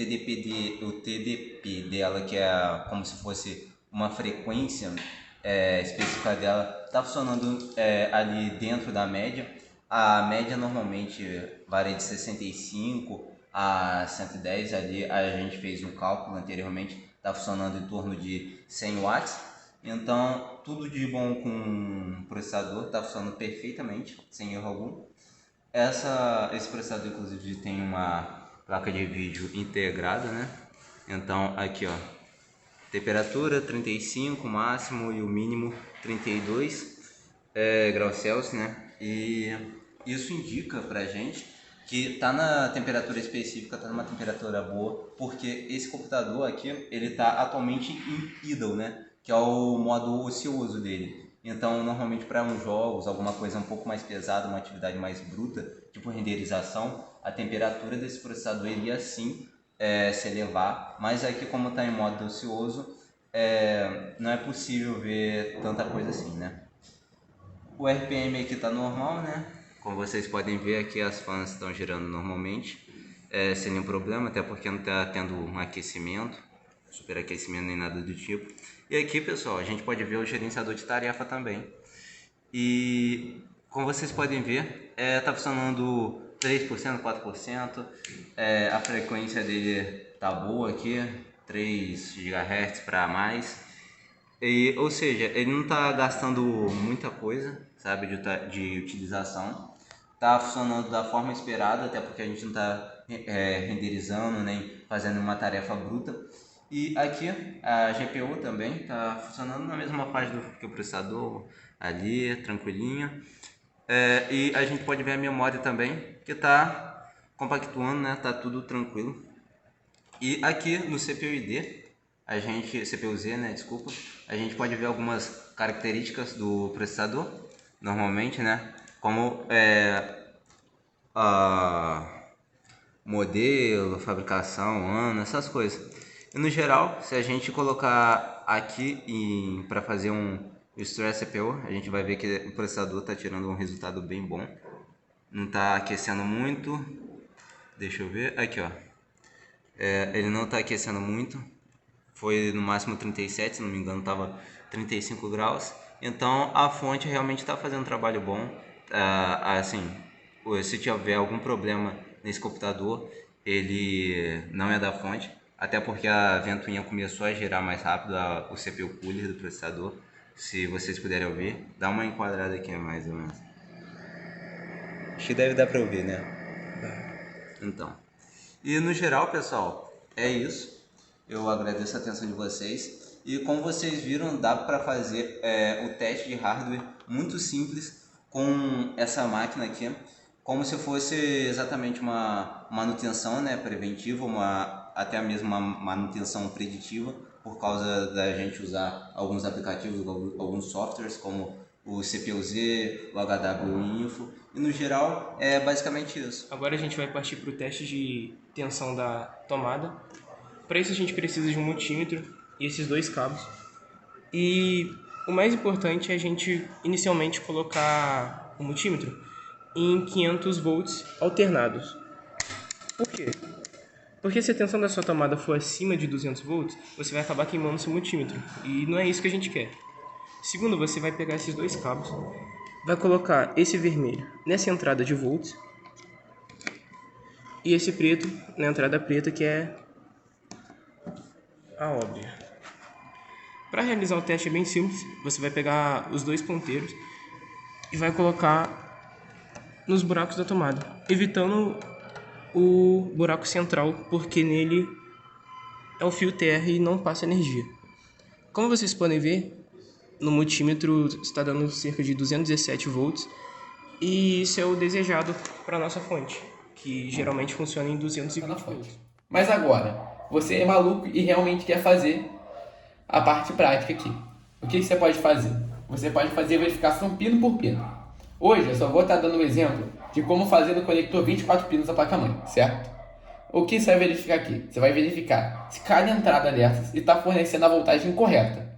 TDP dela, que é como se fosse uma frequência específica dela, está funcionando ali dentro da média. A média normalmente varia de 65 a 110, ali a gente fez um cálculo anteriormente, está funcionando em torno de 100 watts. Então, tudo de bom com o processador, está funcionando perfeitamente, sem erro algum. Esse processador, inclusive, tem uma placa de vídeo integrada, né? Então, aqui, ó, temperatura 35 máximo e o mínimo 32 graus Celsius, né? E isso indica pra gente que tá na temperatura específica, tá numa temperatura boa, porque esse computador aqui, ele tá atualmente em idle, né? Que é o modo ocioso dele. Então, normalmente para uns jogos, alguma coisa um pouco mais pesada, uma atividade mais bruta, tipo renderização, a temperatura desse processador iria sim se elevar, mas aqui como está em modo ocioso, não é possível ver tanta coisa assim, né? O RPM aqui está normal, né? Como vocês podem ver aqui, as fãs estão girando normalmente, sem nenhum problema, até porque não está tendo um aquecimento, superaquecimento nem nada do tipo. E aqui, pessoal, a gente pode ver o gerenciador de tarefa também. E como vocês podem ver, está funcionando 3%, 4%. A frequência dele tá boa aqui, 3 GHz para mais. Ou seja, ele não está gastando muita coisa, sabe, de utilização. Tá funcionando da forma esperada, até porque a gente não está renderizando nem fazendo uma tarefa bruta. E aqui a GPU também está funcionando na mesma faixa que o processador, ali, tranquilinha. E a gente pode ver a memória também, que está compactuando, né? Tá tudo tranquilo. E aqui no CPU-ID, CPU-Z, né? Desculpa, a gente pode ver algumas características do processador, normalmente, né? Como a modelo, fabricação, ano, essas coisas. E no geral, se a gente colocar aqui para fazer um Stress CPU, a gente vai ver que o processador está tirando um resultado bem bom. Não está aquecendo muito. Deixa eu ver. Aqui, ó. Ele não está aquecendo muito. Foi no máximo 37, se não me engano, estava 35 graus. Então a fonte realmente está fazendo um trabalho bom. Assim, se tiver algum problema nesse computador, ele não é da fonte. Até porque a ventoinha começou a girar mais rápido, o CPU cooler do processador. Se vocês puderem ouvir, dá uma enquadrada aqui mais ou menos. Acho que deve dar para ouvir, né? Então. E no geral, pessoal, é isso. Eu agradeço a atenção de vocês. E como vocês viram, dá para fazer o teste de hardware muito simples com essa máquina aqui, como se fosse exatamente uma manutenção, né, preventiva, até mesmo uma manutenção preditiva, por causa da gente usar alguns aplicativos, alguns softwares como o CPU-Z, o HW-Info, e no geral é basicamente isso. Agora a gente vai partir para o teste de tensão da tomada. Para isso a gente precisa de um multímetro e esses dois cabos. E o mais importante é a gente inicialmente colocar o multímetro em 500 volts alternados. Por quê? Porque se a tensão da sua tomada for acima de 200 volts, você vai acabar queimando seu multímetro. E não é isso que a gente quer. Segundo, você vai pegar esses dois cabos, vai colocar esse vermelho nessa entrada de volts e esse preto na entrada preta, que é a óbvia. Para realizar o teste é bem simples. Você vai pegar os dois ponteiros e vai colocar nos buracos da tomada, evitando o buraco central, porque nele é o fio terra e não passa energia. Como vocês podem ver, no multímetro está dando cerca de 217 volts e isso é o desejado para a nossa fonte, que geralmente funciona em 220 volts. Mas agora, você é maluco e realmente quer fazer a parte prática aqui. O que você pode fazer? Você pode fazer verificação pino por pino. Hoje eu só vou estar dando um exemplo de como fazer no conector 24 pinos da placa-mãe, certo? O que você vai verificar aqui? Você vai verificar se cada entrada dessas está fornecendo a voltagem correta.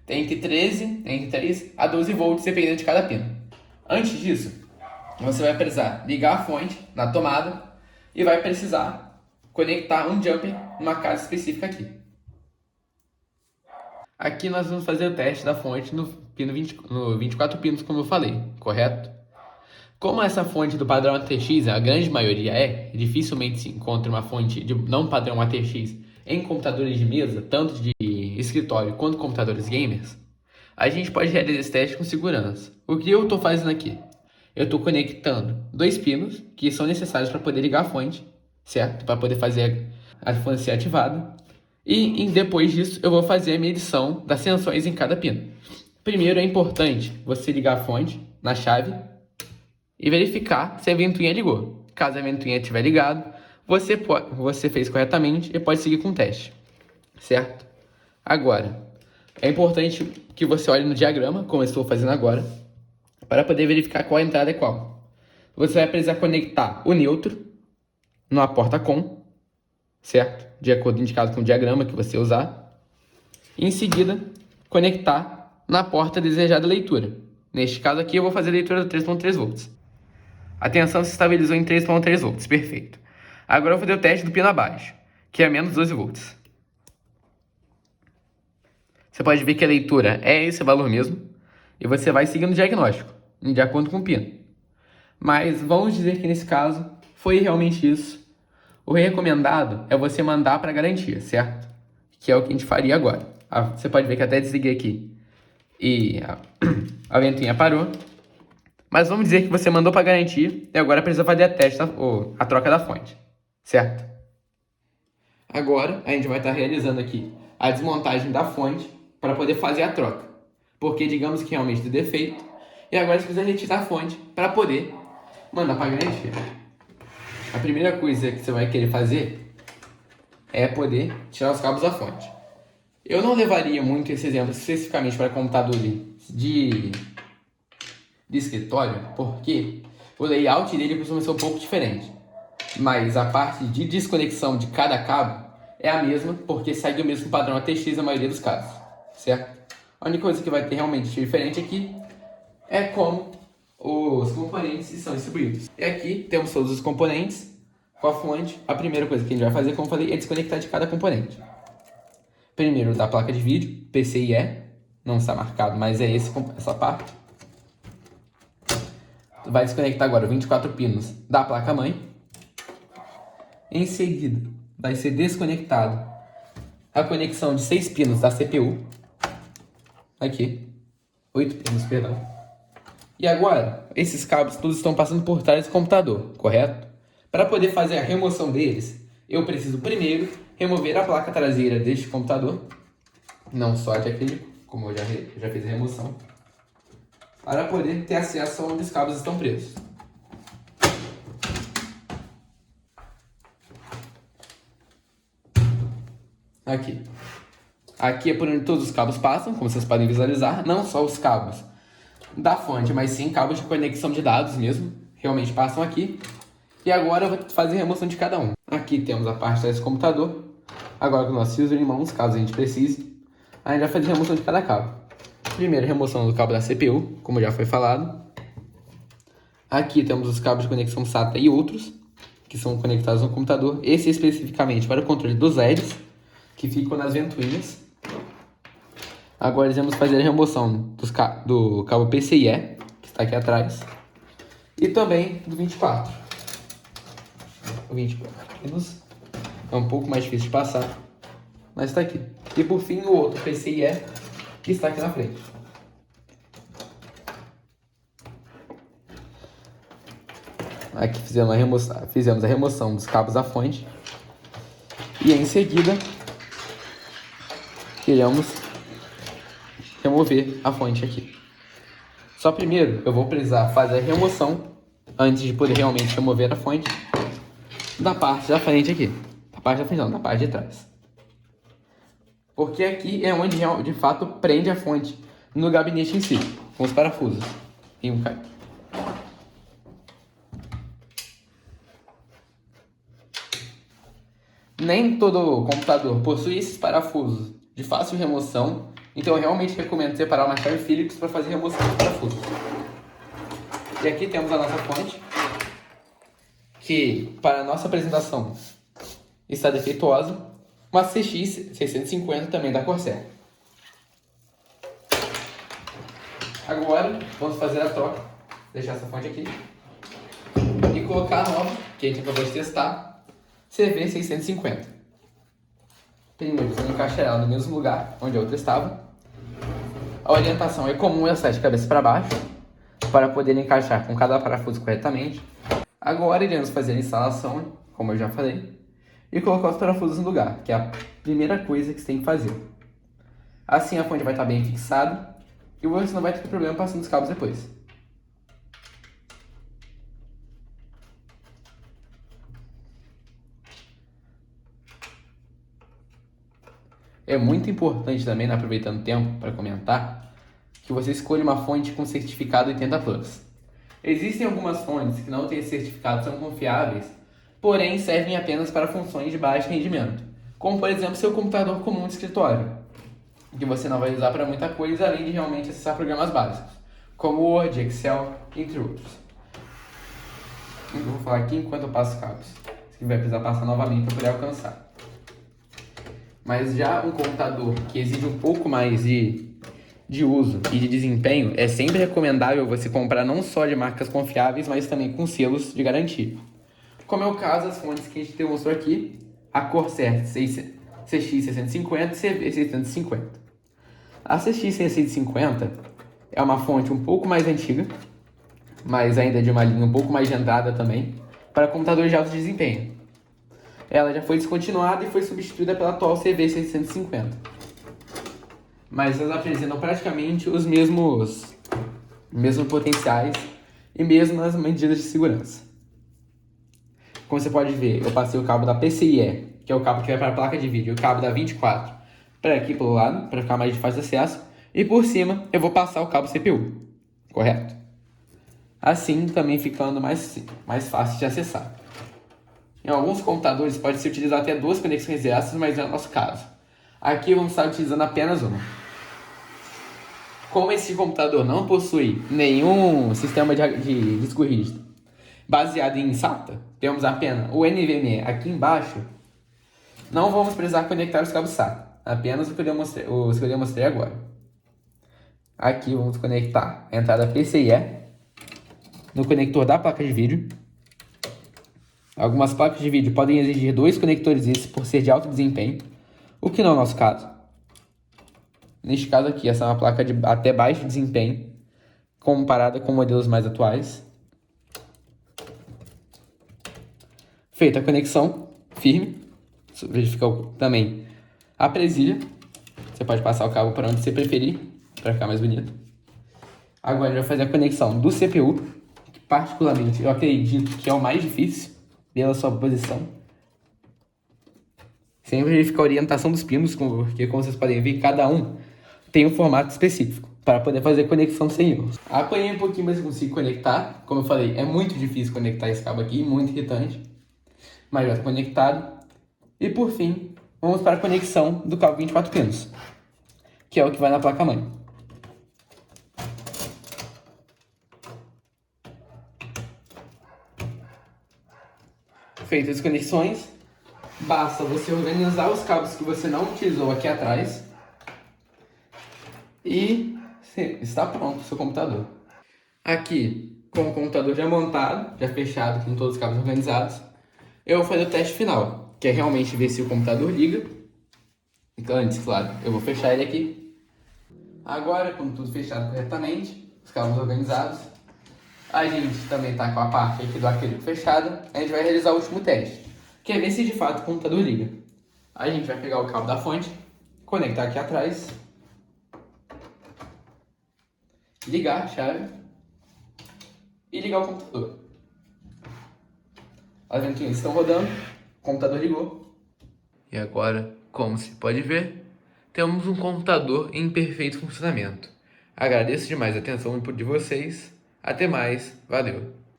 Tem entre 3 a 12 volts dependendo de cada pino. Antes disso, você vai precisar ligar a fonte na tomada e vai precisar conectar um jumper numa casa específica aqui. Aqui nós vamos fazer o teste da fonte no 24 pinos, como eu falei, correto? Como essa fonte do padrão ATX, a grande maioria dificilmente se encontra uma fonte de não padrão ATX em computadores de mesa, tanto de escritório quanto computadores gamers, a gente pode realizar esse teste com segurança. O que eu estou fazendo aqui? Eu estou conectando 2 pinos que são necessários para poder ligar a fonte, certo? Para poder fazer a fonte ser ativada. E depois disso eu vou fazer a medição das tensões em cada pino. Primeiro é importante você ligar a fonte na chave e verificar se a ventoinha ligou. Caso a ventoinha estiver ligada, você fez corretamente e pode seguir com o teste, certo? Agora, é importante que você olhe no diagrama, como eu estou fazendo agora, para poder verificar qual entrada é qual. Você vai precisar conectar o neutro numa porta COM, certo? De acordo indicado com o diagrama que você usar. E em seguida, conectar na porta desejada leitura. Neste caso aqui, eu vou fazer a leitura de 3.3 volts. A tensão se estabilizou em 3.3 volts, perfeito. Agora eu vou fazer o teste do pino abaixo, que é menos 12 volts. Você pode ver que a leitura é esse valor mesmo, e você vai seguindo o diagnóstico, de acordo com o pino. Mas vamos dizer que nesse caso, foi realmente isso. O recomendado é você mandar para garantia, certo? Que é o que a gente faria agora. Você pode ver que até desliguei aqui e a ventoinha parou. Mas vamos dizer que você mandou para garantia e agora precisa fazer a troca da fonte, certo? Agora a gente vai estar realizando aqui a desmontagem da fonte para poder fazer a troca. Porque digamos que realmente deu defeito e agora você precisa retirar a fonte para poder mandar para garantia. A primeira coisa que você vai querer fazer é poder tirar os cabos da fonte. Eu não levaria muito esse exemplo especificamente para computadores de escritório, porque o layout dele costuma ser um pouco diferente. Mas a parte de desconexão de cada cabo é a mesma, porque segue o mesmo padrão ATX na maioria dos casos, certo? A única coisa que vai ter realmente diferente aqui é como os componentes são distribuídos. E aqui temos todos os componentes com a fonte. A primeira coisa que a gente vai fazer, como eu falei, é desconectar de cada componente. Primeiro da placa de vídeo, PCIe, não está marcado, mas é essa parte. Vai desconectar agora 24 pinos da placa-mãe. Em seguida, vai ser desconectado a conexão de 6 pinos da CPU. Aqui, 8 pinos, perdão. E agora, esses cabos todos estão passando por trás do computador, correto? Para poder fazer a remoção deles, eu preciso primeiro remover a placa traseira deste computador, não só de acrílico, como eu já fiz a remoção, para poder ter acesso onde os cabos estão presos. Aqui é por onde todos os cabos passam, como vocês podem visualizar, não só os cabos da fonte, mas sim cabos de conexão de dados mesmo, realmente passam aqui. E agora eu vou fazer a remoção de cada um. Aqui temos a parte desse computador. Agora com o nosso user em mãos, caso a gente precise, a gente vai fazer a remoção de cada cabo. Primeiro, remoção do cabo da CPU, como já foi falado. Aqui temos os cabos de conexão SATA e outros, que são conectados no computador. Esse especificamente para o controle dos LEDs, que ficam nas ventoinhas. Agora iremos fazer a remoção do cabo PCIe, que está aqui atrás. E também do 24. O 24 pinos é um pouco mais difícil de passar, mas está aqui. E por fim o outro PCIe, que está aqui na frente. Aqui fizemos a remoção dos cabos da fonte. E em seguida, queremos remover a fonte aqui. Só primeiro eu vou precisar fazer a remoção, antes de poder realmente remover a fonte, da parte da frente aqui. Da parte da frente não, da parte de trás. Porque aqui é onde de fato prende a fonte no gabinete em si, com os parafusos. E um cai. Nem todo computador possui esses parafusos de fácil remoção, então eu realmente recomendo separar uma chave Phillips para fazer a remoção dos parafusos. E aqui temos a nossa fonte, que para a nossa apresentação está defeituosa, uma CX 650 também da Corsair. Agora, vamos fazer a troca, deixar essa fonte aqui, e colocar a nova, que a gente acabou de testar, CV 650. Primeiro, você encaixa ela no mesmo lugar onde a outra estava. A orientação é comum, ela sai de cabeça para baixo, para poder encaixar com cada parafuso corretamente. Agora iremos fazer a instalação, como eu já falei, e colocar os parafusos no lugar, que é a primeira coisa que você tem que fazer. Assim a fonte vai estar bem fixada e você não vai ter problema passando os cabos depois. É muito importante também, aproveitando o tempo para comentar, que você escolha uma fonte com certificado 80+. Existem algumas fontes que não têm certificado, são confiáveis, porém servem apenas para funções de baixo rendimento, como por exemplo seu computador comum de escritório, que você não vai usar para muita coisa além de realmente acessar programas básicos, como Word, Excel, entre outros. Eu vou falar aqui enquanto eu passo os cabos, você vai precisar passar novamente para poder alcançar. Mas já um computador que exige um pouco mais de uso e de desempenho, é sempre recomendável você comprar não só de marcas confiáveis, mas também com selos de garantia. Como é o caso das fontes que a gente demonstrou aqui, a Corsair CX650 e CV650. A CX650 é uma fonte um pouco mais antiga, mas ainda de uma linha um pouco mais de entrada também, para computadores de alto desempenho. Ela já foi descontinuada e foi substituída pela atual CV650. Mas elas apresentam praticamente os mesmos potenciais e mesmas medidas de segurança. Como você pode ver, eu passei o cabo da PCIe, que é o cabo que vai para a placa de vídeo, e o cabo da 24 para aqui pelo lado, para ficar mais de fácil acesso, e por cima eu vou passar o cabo CPU, correto? Assim também ficando mais fácil de acessar. Em alguns computadores pode-se utilizar até 2 conexões extras, mas não é o nosso caso. Aqui vamos estar utilizando apenas uma. Como esse computador não possui nenhum sistema de disco rígido baseado em SATA, temos apenas o NVMe aqui embaixo, não vamos precisar conectar os cabos SATA, apenas o que eu demonstrei agora. Aqui vamos conectar a entrada PCIe no conector da placa de vídeo. Algumas placas de vídeo podem exigir 2 conectores esses por ser de alto desempenho, o que não é o nosso caso. Neste caso aqui, essa é uma placa de até baixo desempenho, comparada com modelos mais atuais. Feita a conexão firme, verificar também a presilha. Você pode passar o cabo para onde você preferir, para ficar mais bonito. Agora a gente vai fazer a conexão do CPU, que particularmente eu acredito que é o mais difícil, pela sua posição. Sempre verificar a orientação dos pinos, porque como vocês podem ver, cada um tem um formato específico para poder fazer conexão sem erros. Apanhei um pouquinho, mas eu consigo conectar. Como eu falei, é muito difícil conectar esse cabo aqui, muito irritante, mas já está conectado. E por fim, vamos para a conexão do cabo 24 pinos, que é o que vai na placa-mãe. Feitas as conexões, basta você organizar os cabos que você não utilizou aqui atrás e está pronto o seu computador. Aqui, com o computador já montado, já fechado, com todos os cabos organizados, eu vou fazer o teste final, que é realmente ver se o computador liga. Então antes, claro, eu vou fechar ele aqui. Agora, com tudo fechado corretamente, os cabos organizados, a gente também está com a parte aqui do acrílico fechada. A gente vai realizar o último teste, que é ver se de fato o computador liga. A gente vai pegar o cabo da fonte, conectar aqui atrás, ligar a chave e ligar o computador. As ventoinhas estão rodando, o computador ligou. E agora, como se pode ver, temos um computador em perfeito funcionamento. Agradeço demais a atenção de vocês. Até mais, valeu!